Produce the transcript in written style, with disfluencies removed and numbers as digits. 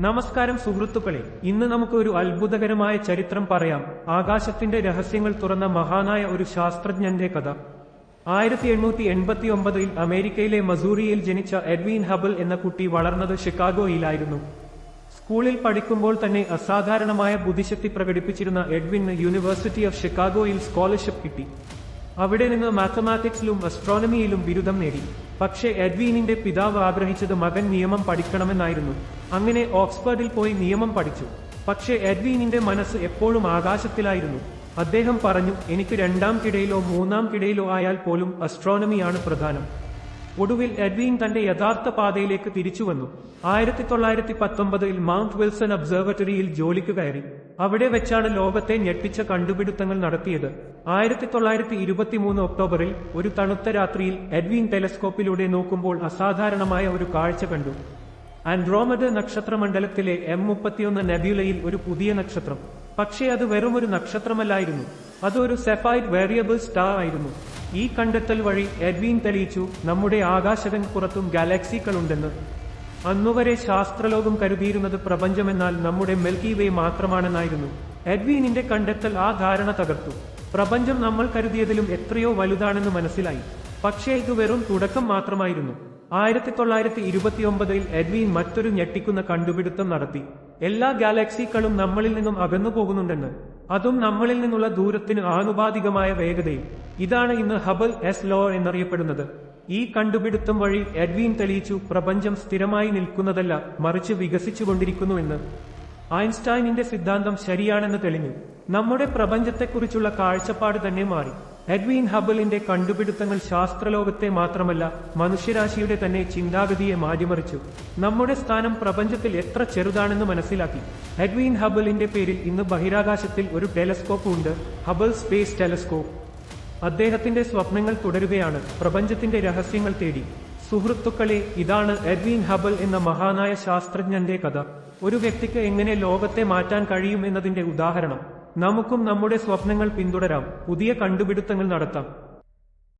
നമസ്കാരം സുഹൃത്തുക്കളെ, ഇന്ന് നമുക്ക് ഒരു അത്ഭുതകരമായ ചരിത്രം പറയാം. ആകാശത്തിന്റെ രഹസ്യങ്ങൾ തുറന്ന മഹാനായ ഒരു ശാസ്ത്രജ്ഞന്റെ കഥ. 1889-ൽ അമേരിക്കയിലെ മസൂറിയിൽ ജനിച്ച എഡ്വിൻ ഹബിൾ എന്ന കുട്ടി വളർന്നത് ഷിക്കാഗോയിലായിരുന്നു. സ്കൂളിൽ പഠിക്കുമ്പോൾ തന്നെ അസാധാരണമായ ബുദ്ധിശക്തി പ്രകടിപ്പിച്ചിരുന്ന എഡ്വിന് യൂണിവേഴ്സിറ്റി ഓഫ് ഷിക്കാഗോയിൽ സ്കോളർഷിപ്പ് കിട്ടി. അവിടെ നിന്ന് മാത്തമാറ്റിക്സിലും അസ്ട്രോണമിയിലും ബിരുദം നേടി. പക്ഷേ എഡ്വിനിന്റെ പിതാവ് ആഗ്രഹിച്ചത് മകൻ നിയമം പഠിക്കണമെന്നായിരുന്നു. അങ്ങനെ ഓക്സ്ഫോർഡിൽ പോയി നിയമം പഠിച്ചു. പക്ഷേ എഡ്വിനിന്റെ മനസ്സ് എപ്പോഴും ആകാശത്തിലായിരുന്നു. അദ്ദേഹം പറഞ്ഞു, എനിക്ക് രണ്ടാം കിടയിലോ മൂന്നാം കിടയിലോ ആയാൽ പോലും അസ്ട്രോണമിയാണ് പ്രധാനം. ഒടുവിൽ എഡ്വിൻ തന്റെ യഥാർത്ഥ പാതയിലേക്ക് തിരിച്ചുവന്നു. 1919-ൽ മൗണ്ട് വിൽസൺ ഒബ്സർവറ്ററിയിൽ ജോലിക്ക് കയറി. അവിടെ വെച്ചാണ് ലോകത്തെ ഞെട്ടിച്ച കണ്ടുപിടുത്തങ്ങൾ നടത്തിയത്. 1923 ഒക്ടോബറിൽ ഒരു തണുത്ത രാത്രിയിൽ എഡ്വിൻ ടെലസ്കോപ്പിലൂടെ നോക്കുമ്പോൾ അസാധാരണമായ ഒരു കാഴ്ച കണ്ടു. ആൻഡ്രോമഡ നക്ഷത്രമണ്ഡലത്തിലെ M31 നെബ്യുലയിൽ ഒരു പുതിയ നക്ഷത്രം. പക്ഷേ അത് വെറുമൊരു നക്ഷത്രമല്ലായിരുന്നു, അതൊരു സെഫൈഡ് വേരിയബിൾ സ്റ്റാർ ആയിരുന്നു. ഈ കണ്ടെത്തൽ വഴി എഡ്വിൻ തെളിയിച്ചു, നമ്മുടെ ആകാശത്തിനപ്പുറത്തും ഗാലക്സികളുണ്ടെന്ന്. അന്നുവരെ ശാസ്ത്രലോകം കരുതിയിരുന്നത് പ്രപഞ്ചമെന്നാൽ നമ്മുടെ മിൽക്കി വേ മാത്രമാണെന്നായിരുന്നു. എഡ്വിനിന്റെ കണ്ടെത്തൽ ആ ധാരണ തകർത്തു. പ്രപഞ്ചം നമ്മൾ കരുതിയതിലും എത്രയോ വലുതാണെന്ന് മനസ്സിലായി. പക്ഷേ ഇത് വെറും തുടക്കം മാത്രമായിരുന്നു. 1929-ൽ എഡ്വിൻ മറ്റൊരു ഞെട്ടിക്കുന്ന കണ്ടുപിടുത്തം നടത്തി. എല്ലാ ഗാലക്സികളും നമ്മളിൽ നിന്നും അകന്നു പോകുന്നുണ്ടെന്ന്, അതും നമ്മളിൽ നിന്നുള്ള ദൂരത്തിന് ആനുപാതികമായ വേഗതയിൽ. ഇതാണ് ഇന്ന് ഹബിൾ എസ് ലോ എന്നറിയപ്പെടുന്നത്. ഈ കണ്ടുപിടുത്തം വഴി എഡ്വിൻ തെളിയിച്ചു, പ്രപഞ്ചം സ്ഥിരമായി നിൽക്കുന്നതല്ല, മറിച്ച് വികസിച്ചുകൊണ്ടിരിക്കുന്നുവെന്ന്. ഐൻസ്റ്റൈനിന്റെ സിദ്ധാന്തം ശരിയാണെന്ന് തെളിഞ്ഞു. നമ്മുടെ പ്രപഞ്ചത്തെക്കുറിച്ചുള്ള കാഴ്ചപ്പാട് തന്നെ മാറി. എഡ്വിൻ ഹബിളിന്റെ കണ്ടുപിടുത്തങ്ങൾ ശാസ്ത്രലോകത്തെ മാത്രമല്ല, മനുഷ്യരാശിയുടെ തന്നെ ചിന്താഗതിയെ മാറ്റിമറിച്ചു. നമ്മുടെ സ്ഥാനം പ്രപഞ്ചത്തിൽ എത്ര ചെറുതാണെന്ന് മനസ്സിലാക്കി. എഡ്വിൻ ഹബിളിന്റെ പേരിൽ ഇന്ന് ബഹിരാകാശത്തിൽ ഒരു ടെലസ്കോപ്പ് ഉണ്ട്, ഹബിൾ സ്പേസ് ടെലസ്കോപ്പ്. അദ്ദേഹത്തിന്റെ സ്വപ്നങ്ങൾ തുടരുകയാണ്, പ്രപഞ്ചത്തിന്റെ രഹസ്യങ്ങൾ തേടി. സുഹൃത്തുക്കളെ, ഇതാണ് എഡ്വിൻ ഹബിൾ എന്ന മഹാനായ ശാസ്ത്രജ്ഞന്റെ കഥ. ഒരു വ്യക്തിക്ക് എങ്ങനെ ലോകത്തെ മാറ്റാൻ കഴിയും എന്നതിന്റെ ഉദാഹരണം. നമുക്കും നമ്മുടെ സ്വപ്നങ്ങൾ പിന്തുടരാം, പുതിയ കണ്ടുപിടുത്തങ്ങൾ നടത്താം.